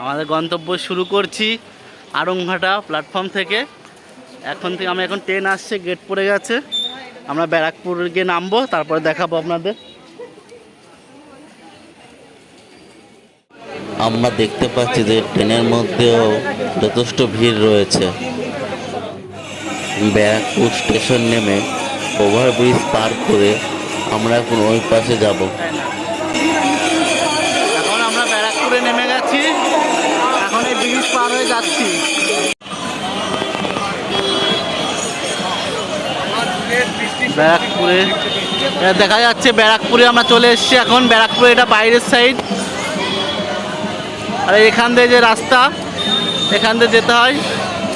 আমাদের গন্তব্য শুরু করছি আড়ংঘাটা প্ল্যাটফর্ম থেকে। এখন থেকে এখন ট্রেন আসছে, গেট পড়ে গেছে, আমরা ব্যারাকপুর গিয়ে নামবো, তারপরে দেখাবো আপনাদের। আমরা দেখতে পাচ্ছি যে ট্রেনের মধ্যেও যথেষ্ট ভিড় রয়েছে। ব্যারাকপুর স্টেশন নেমে ওভারব্রিজ পার করে আমরা এখন ওই পাশে যাব। এখন আমরা ব্যারাকপুরে নেমে গেছি, এখন এই ব্রিজ পার হয়ে যাচ্ছি। ব্যারাকপুরে দেখা যাচ্ছে, ব্যারাকপুরে আমরা চলে এসেছি এখন। ব্যারাকপুরে এটা বাইরের সাইড, আর এখান দিয়ে যে রাস্তা, এখান দিয়ে যেতে হয়।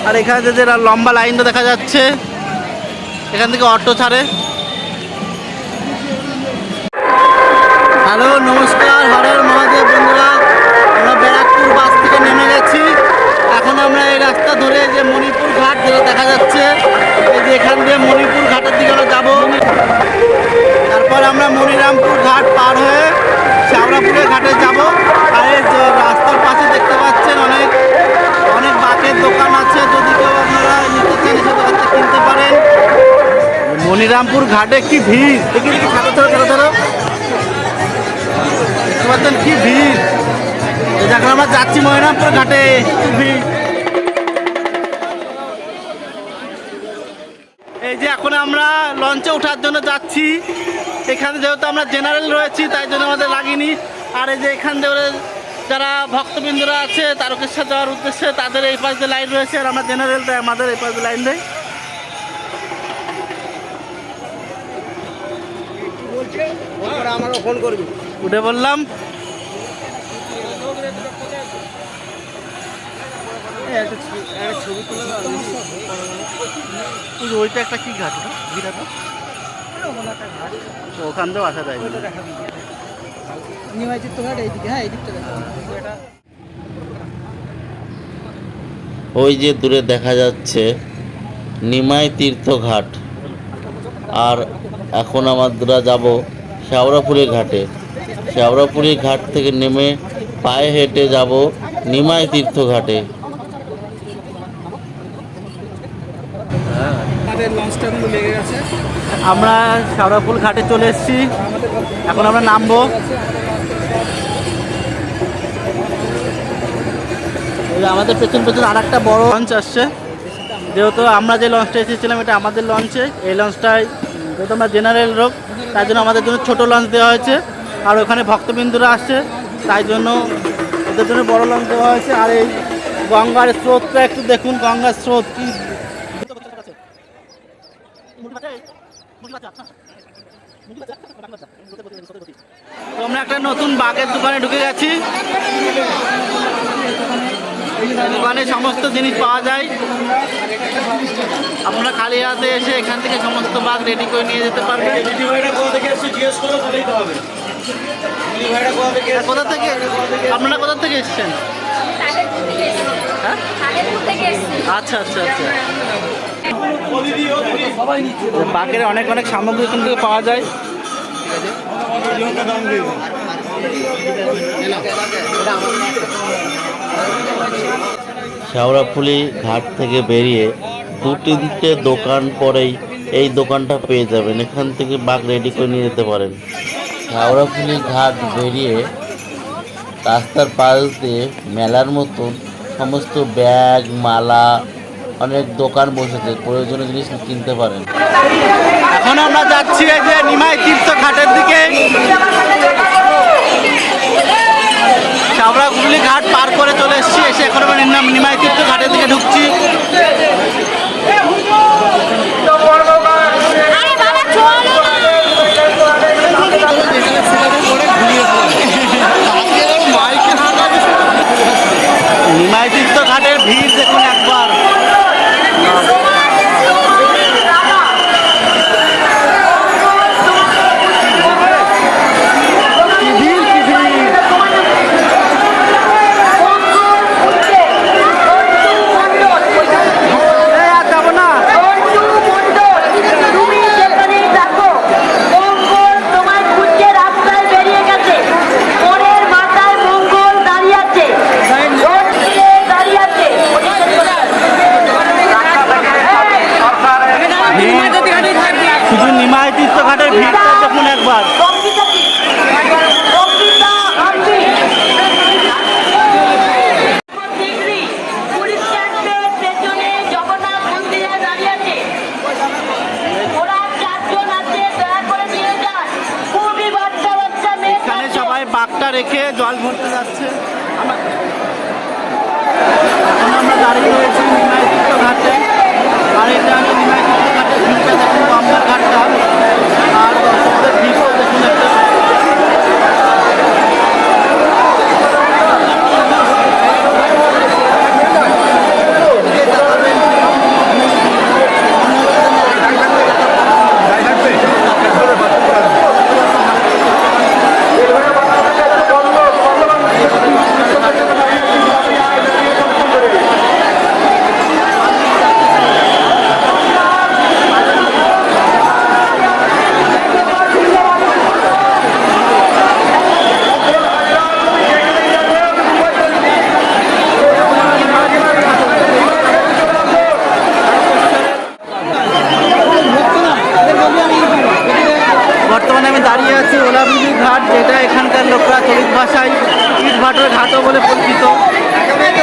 আর এখানে যে লম্বা লাইনটা দেখা যাচ্ছে, এখান থেকে অটো ছাড়ে। হ্যালো, নমস্কার, হর হর মহাদেব বন্ধুরা। আমরা ব্যারাকপুর বাস থেকে নেমে গেছি। এখন আমরা এই রাস্তা ধরে যে মণিপুর ঘাট দেখা যাচ্ছে, এই যে এখান দিয়ে মণিপুর ঘাটের দিকে আমরা যাবো। তারপর আমরা মনিরামপুর ঘাট পার হয়ে শ্যাওড়াপুরের ঘাটে যাব। আর এই যে রাস্তার পাশে দেখতে পাচ্ছেন অনেক অনেক বাকের দোকান আছে, যদি কেউ আপনারা নিতে চান সেটা কিনতে পারেন। মনিরামপুর ঘাটে কি ভিড়, দেখি দেখি ছাড়ো ছাড়ো ছাড়ো, দেখতে পাচ্ছেন কি ভিড়। এখন আমরা যাচ্ছি মনিরামপুর ঘাটে, কি ভিড়। এই যে এখন আমরা লঞ্চে ওঠার জন্য যাচ্ছি। এখানে যেহেতু আমরা জেনারেল রয়েছি, তাই জন্য আমাদের লাগেনি। আর এই যে এখান দিয়ে যারা ভক্তবৃন্দরা আছে তারকেশ্বর যাওয়ার উদ্দেশ্যে, তাদের এই পাশ দিয়ে লাইন রয়েছে, আর আমরা জেনারেল, তাই আমাদের এই পাশ দিয়ে লাইন দেয়। ফোন করবি, উঠে বললাম। ওইটা একটা কি ঘাট, ওখান থেকেও আসা যায়। ওই যে দূরে দেখা যাচ্ছে নিমাই তীর্থ ঘাট। আর এখন আমরা যাব শ্যাওড়াপুরি ঘাটে। শ্যাওড়াপুরি ঘাট থেকে নেমে পায়ে হেঁটে যাব নিমাই তীর্থ ঘাটে। আমরা শ্যাওড়াপুর ঘাটে চলে এসেছি, এখন আমরা নামবো। আমাদের পেছন পেছন আর একটা বড় লঞ্চ আসছে। যেহেতু আমরা যে লঞ্চটা এসেছিলাম এটা আমাদের লঞ্চে, এই লঞ্চটায় যেহেতু আমরা জেনারেল লোক, তাই জন্য আমাদের জন্য ছোটো লঞ্চ দেওয়া হয়েছে। আর ওখানে ভক্তবিন্দুরা আসছে, তাই জন্য ওদের জন্য বড় লঞ্চ দেওয়া হয়েছে। আর এই গঙ্গার স্রোতটা একটু দেখুন, গঙ্গার স্রোত কি। আমরা একটা নতুন বাগের দোকানে ঢুকে গেছি। দোকানে সমস্ত জিনিস পাওয়া যায়, আপনারা খালি হাতে এসে এখান থেকে সমস্ত বাগ রেডি করে নিয়ে যেতে পারবেন। কোথা থেকে আপনারা কোথা থেকে এসেছেন? হ্যাঁ, আচ্ছা আচ্ছা আচ্ছা। বাগের অনেক অনেক সামগ্রী এখান থেকে পাওয়া যায়। শ্যাওড়াফুলি ঘাট থেকে বেরিয়ে 2-3টে দোকান পরেই এই দোকানটা পেয়ে যাবেন। এখান থেকে বাগ রেডি করে নিয়ে যেতে পারেন। শ্যাওড়াফুলি ঘাট বেরিয়ে রাস্তার পাশ দিয়ে মেলার মতন সমস্ত ব্যাগ, মালা, অনেক দোকান বসেছে, প্রয়োজনীয় জিনিস কিনতে পারেন। এখন আমরা যাচ্ছি এই যে নিমাই তীর্থ ঘাটের দিকে। শ্যাওড়াফুলি ঘাট পার করে চলে এসেছি, এসে এখন আমরা নিমাই তীর্থ ঘাটের দিকে ঢুকছি। নিমাই তীর্থ ঘাটের ভিড় দেখুন একবার। সবাই বাঘটা রেখে জল ভরতে যাচ্ছে। এখন আমরা দাঁড়িয়ে রয়েছি নিমাইতীর্থ ঘাটে, আর এটা হচ্ছে নিমাইতীর্থ ঘাটের ভিড়টা দেখুন, গঙ্গার ঘাটটা, আর দর্শকদের ভিড়ও দেখুন একটা। বর্তমানে আমি দাঁড়িয়ে আছি ওলাবিবি ঘাট, যেটা এখানকার লোকরা চলিত ভাষায় ইট ভাটার ঘাটও বলে পরিচিত।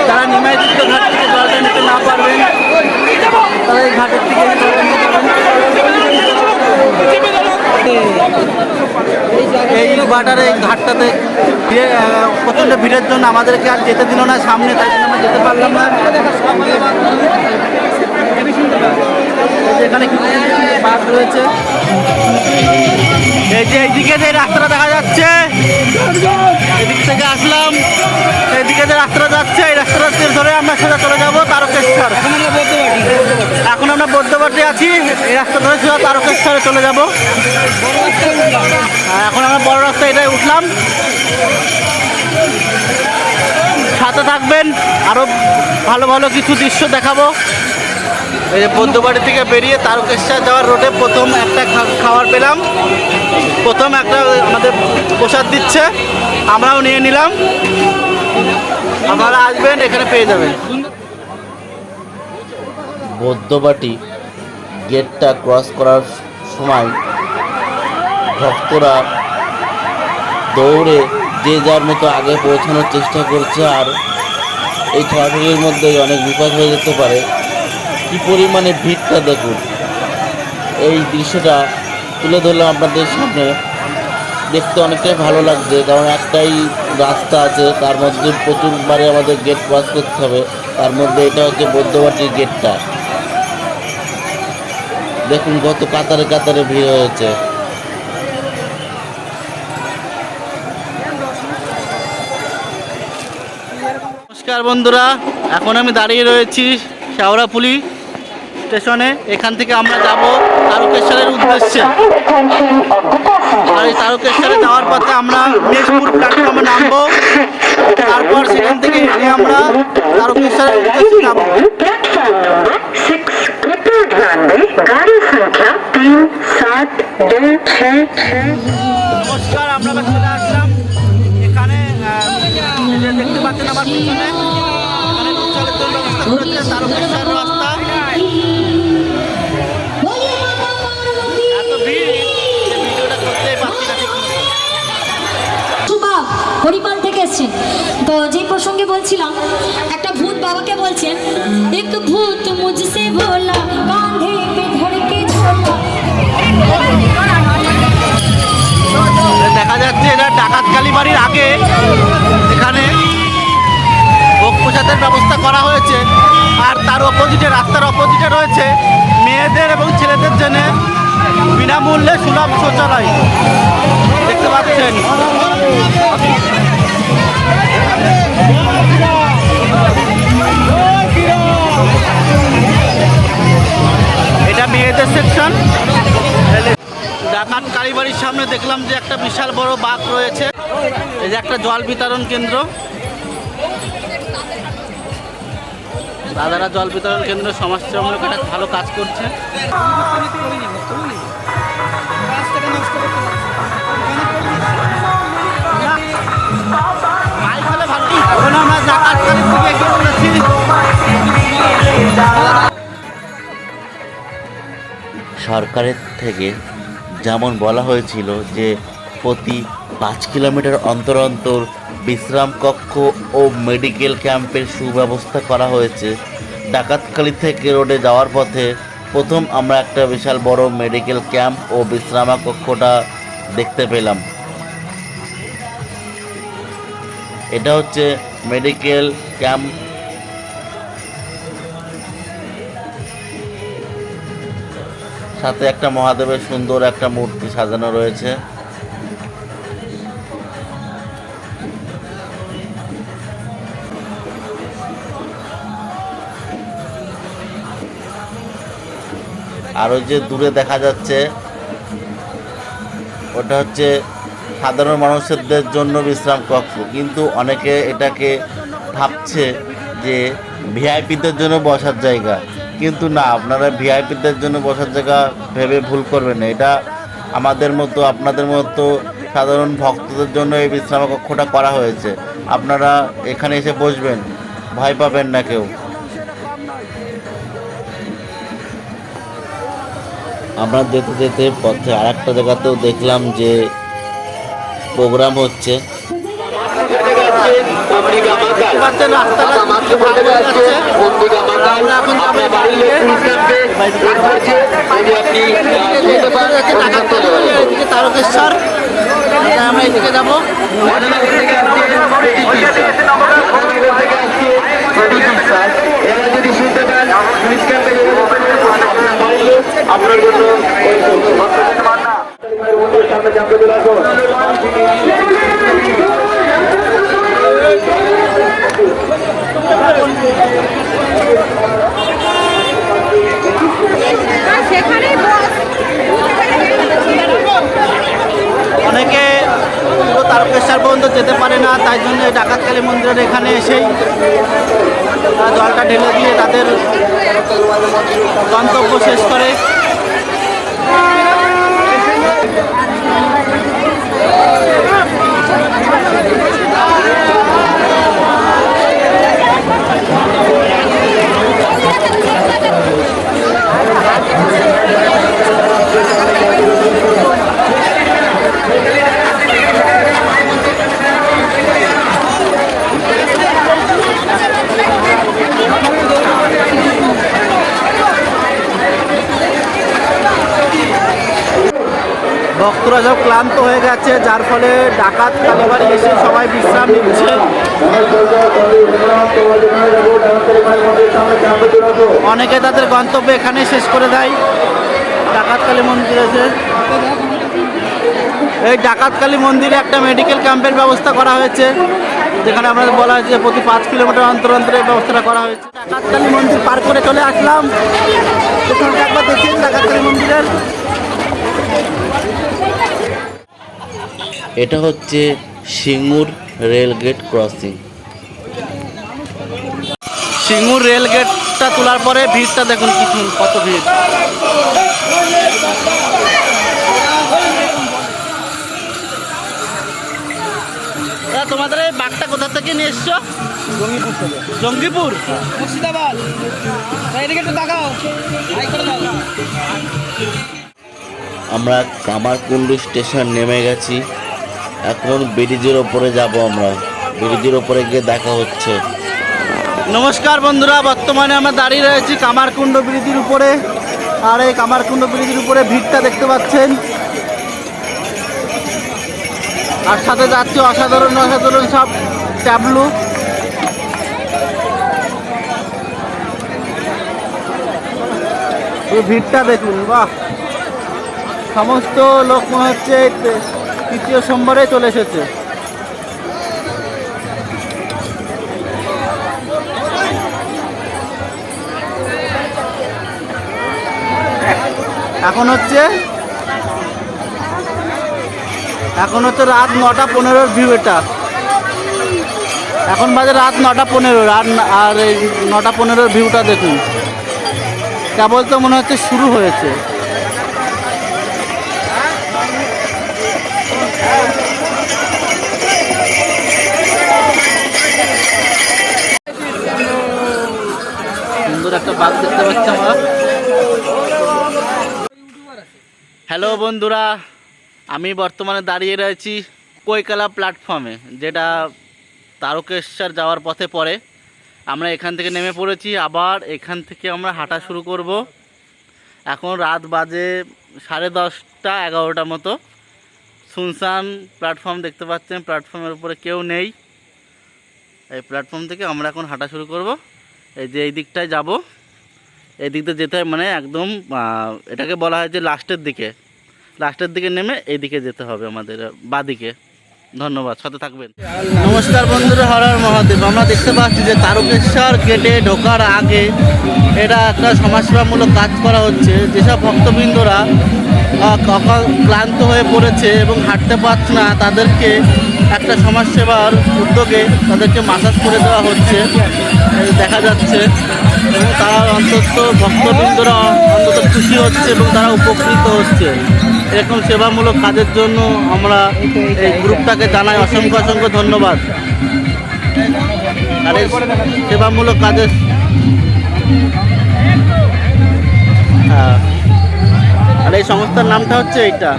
যারা নিমাইতীর্থ ঘাট থেকে জলটা নিতে না পারবেন তারা এই ঘাটের থেকে জলটা নিতে পারবেন। এই ভাটার এই ঘাটটাতে প্রচণ্ড ভিড়ের জন্য আমাদেরকে আর যেতে দিল না সামনে, তাই জন্য আমরা যেতে পারলাম না। এখানে কিছু বাঘ রয়েছে। এই যে এইদিকে যে রাস্তাটা দেখা যাচ্ছে, এদিক থেকে আসলাম, এইদিকে যে রাস্তাটা যাচ্ছে, এই রাস্তাটা ধরে আমরা সোজা চলে যাবো তারকেশ্বর। এখন আমরা বৌদ্ধবাটি আছি, এই রাস্তা ধরে সোজা তারকেশ্বরে চলে যাব। এখন আমরা বড় রাস্তা এটাই উঠলাম। সাথে থাকবেন, আরো ভালো ভালো কিছু দৃশ্য দেখাবো। এই যে বৌদ্ধবাড়ি থেকে বেরিয়ে তারকেশ্বর যাওয়ার রোডে প্রথম একটা খাবার পেলাম, প্রথম একটা আমাদের প্রসাদ দিচ্ছে, আমরাও নিয়ে নিলাম। আপনারা আসবেন, এখানে পেয়ে যাবেন। বৌদ্ধবাটি গেটটা ক্রস করার সময় ভক্তরা দৌড়ে যে যার মতো আগে পৌঁছানোর চেষ্টা করছে, আর এই ট্রাফিকের মধ্যে অনেক বিপদ হয়ে যেতে পারে। কি পরিমাণে ভিড়টা দেখুন, এই দৃশ্যটা তুলে ধরলাম আপনাদের সামনে। দেখতে অনেকটাই ভালো লাগছে, কারণ একটাই রাস্তা আছে, তার মধ্যে প্রচুরবারে আমাদের গেট ক্রস করতে হবে। তার মধ্যে এটা হচ্ছে বৌদ্ধবাটির গেটটা। দেখুন কত কাতারে কাতারে ভিড় হয়েছে। নমস্কার বন্ধুরা, এখন আমি দাঁড়িয়ে রয়েছি শেওড়াফুলি স্টেশনে। এখান থেকে আমরা যাব তারকেশ্বরের উদ্দেশ্যে। আর এই তারকেশ্বরে যাওয়ার পথে আমরা মেশপুর প্ল্যাটফর্মে নামবো, তারপর সেখান থেকে হেঁটে আমরা তারকেশ্বরের উদ্দেশ্যে যাব। নমস্কার, আমরা চলে আসলাম এখানে। দেখতে পাচ্ছেন আমার পিছনে, এখানে চালিত ব্যবস্থা করেছে তারকেশ্বর রাস্তা। এত ভিড় যে ভিডিওটা করতেই পারছি না ঠিক মতো। হরিপাল থেকে এসছেন, তো যে প্রসঙ্গে বলছিলাম, একটা ভূত বাবাকে বলছেন, এক ভূত মুঝসে ভোলা কাঁধে পে ধরকে ঝোলা। দেখা যাচ্ছে এটা ডাকাত কালীবাড়ির আগে, এখানে ভোগ প্রসাদের ব্যবস্থা করা হয়েছে। আর তার অপোজিটে, রাস্তার অপোজিটে রয়েছে মেয়েদের এবং ছেলেদের জন্য বিনামূল্যে সুলভ শৌচালয়। দেখতে পাচ্ছেন এটা মেয়েদের সেকশন। ডাকাত কালীবাড়ির সামনে দেখলাম যে একটা বিশাল বড় বাঘ রয়েছে। এই যে একটা জল বিতরণ কেন্দ্র, দাদারা জল বিতরণ কেন্দ্র সমাজসেবামূলক একটা ভালো কাজ করছে। এখন আমরা ডাকাত কালী থেকে এগিয়ে চলেছি। সরকারের থেকে যেমন বলা হয়েছিল যে প্রতি 5 কিলোমিটার অন্তর অন্তর বিশ্রাম কক্ষ ও মেডিকেল ক্যাম্পের সুব্যবস্থা করা হয়েছে। ডাকাতখালী থেকে রোডে যাওয়ার পথে প্রথম আমরা একটা বিশাল বড় মেডিকেল ক্যাম্প ও বিশ্রাম কক্ষটা দেখতে পেলাম। এটা হচ্ছে মেডিকেল ক্যাম্প। সাথে একটা মহাদেবের সুন্দর একটা মূর্তি সাজানো রয়েছে। আর ওই যে দূরে দেখা যাচ্ছে ওটা হচ্ছে সাধারণ মানুষদের জন্য বিশ্রাম কক্ষ, কিন্তু অনেকে এটাকে ভাবছে যে ভিআইপিদের জন্য বসার জায়গা, কিন্তু না, আপনারা ভিআইপিদের জন্য বসার জায়গা ভেবে ভুল করবেন না। এটা আমাদের মতো আপনাদের মতো সাধারণ ভক্তদের জন্য এই বিশ্রাম কক্ষটা করা হয়েছে। আপনারা এখানে এসে বসবেন, ভয় পাবেন না কেউ। আমরা যেতে যেতে পথে আর একটা জায়গাতেও দেখলাম যে প্রোগ্রাম হচ্ছে। তারকেশ্বর, আমরা এদিকে যাবো। আপনার জন্য সামনে চাপে চলে আসুন। অনেকে পুরো তারকেশ্বর পর্যন্ত যেতে পারে না, তাই জন্য এই ডাকাতকালী মন্দিরের এখানে এসেই জলটা ঢেলে দিয়ে তাদের গন্তব্য শেষ করে। ভক্তরা সব ক্লান্ত হয়ে গেছে, যার ফলে ডাকাত কালীবাড়ি এসে সবাই বিশ্রাম নিচ্ছে। অনেকে তাদের গন্তব্য এখানে শেষ করে দেয় ডাকাতকালী মন্দির এসে। এই ডাকাতকালী মন্দিরে একটা মেডিকেল ক্যাম্পের ব্যবস্থা করা হয়েছে, যেখানে আমাদের বলা হয়েছে প্রতি 5 কিলোমিটার অন্তর অন্তর এই ব্যবস্থাটা করা হয়েছে। ডাকাতকালী মন্দির পার করে চলে আসলাম। এখানে একবার দেখি ডাকাতকালী মন্দিরের। এটা হচ্ছে Singur rail gate crossing. Singur rail গেটটা তোলার পরে ভিড়টা দেখুন কত ভিড়। তোমাদের এই বাঘটা কোথা থেকে নিয়ে এসছো? জঙ্গিপুর, মুর্শিদাবাদ। এদিকে একটু তাকাও। আমরা কামারকুণ্ডু স্টেশন নেমে গেছি, এখন ব্রিজের ওপরে যাব। আমরা ব্রিজের ওপরে গিয়ে দেখা হচ্ছে। নমস্কার বন্ধুরা, বর্তমানে আমরা দাঁড়িয়ে রয়েছি কামারকুণ্ড ব্রিজের উপরে। আর এই কামারকুণ্ড ব্রিজের উপরে ভিড়টা দেখতে পাচ্ছেন। আর সাথে যাচ্ছে অসাধারণ অসাধারণ সব ট্যাবলু। এই ভিড়টা দেখুন, বাহ! সমস্ত লোক মনে হচ্ছে তৃতীয় সোমবারে চলে এসেছে। এখন হচ্ছে রাত 9:15 ভিউ। এটা এখন বাজে রাত 9:15। আর এই 9:15 ভিউটা দেখুন, কেবল তো মনে হচ্ছে শুরু হয়েছে। সুন্দর একটা বাঘ দেখতে পাচ্ছি আমরা। হ্যালো বন্ধুরা, আমি বর্তমানে দাঁড়িয়ে রয়েছি কৈকালা প্ল্যাটফর্মে, যেটা তারকেশ্বর যাওয়ার পথে পড়ে। আমরা এখান থেকে নেমে পড়েছি, আবার এখান থেকে আমরা হাঁটা শুরু করব। এখন রাত বাজে 10:30 11টা মতো। শুনশান প্ল্যাটফর্ম দেখতে পাচ্ছেন, প্ল্যাটফর্মের উপরে কেউ নেই। এই প্ল্যাটফর্ম থেকে আমরা এখন হাঁটা শুরু করব। এই যে এই দিকটায় যাব, এই দিক দিয়ে যেতে হয়, মানে একদম এটাকে বলা হয় যে লাস্টের দিকে নেমে এই দিকে যেতে হবে আমাদের বাঁদিকে। ধন্যবাদ, সাথে থাকবেন। নমস্কার বন্ধুরা, হর হর মহাদেব। আমরা দেখতে পাচ্ছি যে তারকেশ্বর গেটে ঢোকার আগে এটা একটা সমাজসেবামূলক কাজ করা হচ্ছে। যেসব ভক্তবৃন্দরা ক্লান্ত হয়ে পড়েছে এবং হাঁটতে পারছে না, তাদেরকে একটা সমাজসেবার উদ্যোগে তাদেরকে মাসাজ করে দেওয়া হচ্ছে, দেখা যাচ্ছে। এবং তারা ভক্তবৃন্দরা অন্তত খুশি হচ্ছে এবং তারা উপকৃত হচ্ছে। এরকম সেবামূলক কাজের জন্য আমরা এই গ্রুপটাকে জানাই অসংখ্য ধন্যবাদ। আর এই সেবামূলক কাজের আর এই সংস্থার নামটা হচ্ছে এইটা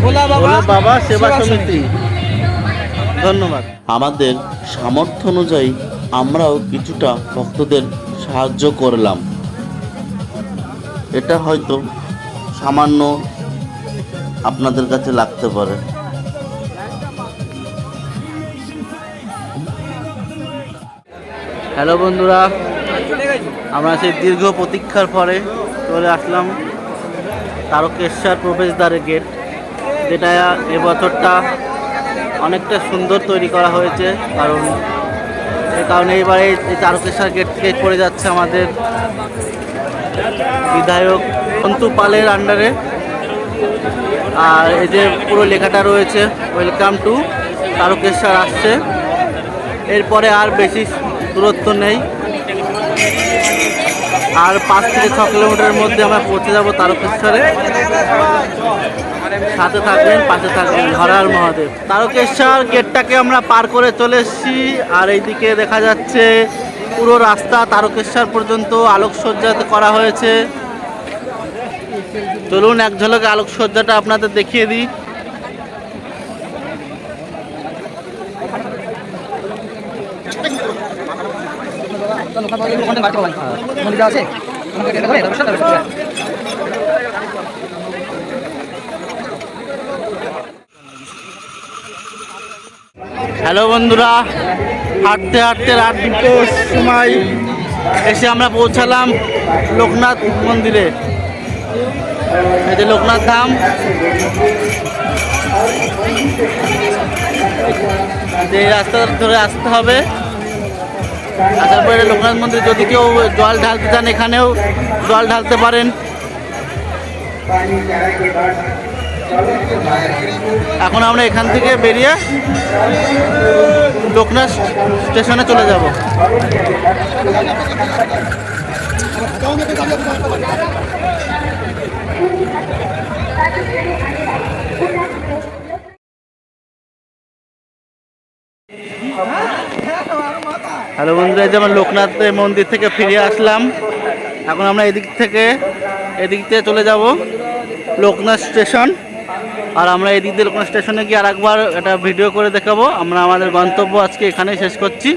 ভোলা বাবা সেবা সমিতি। ধন্যবাদ। আমাদের সামর্থ্য অনুযায়ী আমরাও কিছুটা ভক্তদের সাহায্য করলাম। এটা হয়তো সামান্য আপনাদের কাছে লাগতে পারে। হ্যালো বন্ধুরা, আমরা সেই দীর্ঘ প্রতীক্ষার পরে চলে আসলাম তারকেশ্বর প্রবেশদ্বারের গেট, যেটা এবছরটা অনেকটা সুন্দর তৈরি করা হয়েছে। এই কারণে এবারে এই তারকেশ্বর গেট থেকে পড়ে যাচ্ছে আমাদের বিধায়ক সন্তু পালের আন্ডারে। আর এই যে পুরো লেখাটা রয়েছে, ওয়েলকাম টু তারকেশ্বর আসছে। এরপরে আর বেশি দূরত্ব নেই, আর 5 থেকে 6 কিলোমিটারের মধ্যে আমরা পৌঁছে যাব তারকেশ্বরে। সাথে থাকবেন, পাশে থাকবেন। হর হর মহাদেব। তারকেশ্বর গেটটাকে আমরা পার করে চলে এসেছি, আর এইদিকে দেখা যাচ্ছে পুরো রাস্তা তারকেশ্বর পর্যন্ত আলোকসজ্জাতে করা হয়েছে। চলুন এক ঝলকে আলোকসজ্জাটা আপনাদের দেখিয়ে দিই। হ্যালো বন্ধুরা, হাঁটতে হাঁটতে রাত 2টোর সময় এসে আমরা পৌঁছালাম লোকনাথ মন্দিরে। এই যে লোকনাথ ধাম, এই রাস্তা ধরে আসতে হবে। আসার পরে লোকনাথ মন্দির, যদি কেউ জল ঢালতে চান এখানেও জল ঢালতে পারেন। এখন আমরা এখান থেকে বেরিয়ে লোকনাথ স্টেশনে চলে যাব। হ্যালো বন্ধুরা, যেমন লোকনাথ মন্দির থেকে ফিরে আসলাম। এখন আমরা এদিক থেকে চলে যাব লোকনাথ স্টেশন। আর আমরা এদিক দিয়ে লোকনাথ স্টেশনে গিয়ে আরেকবার একটা ভিডিও করে দেখাবো। আমরা আমাদের গন্তব্য আজকে এখানেই শেষ করছি।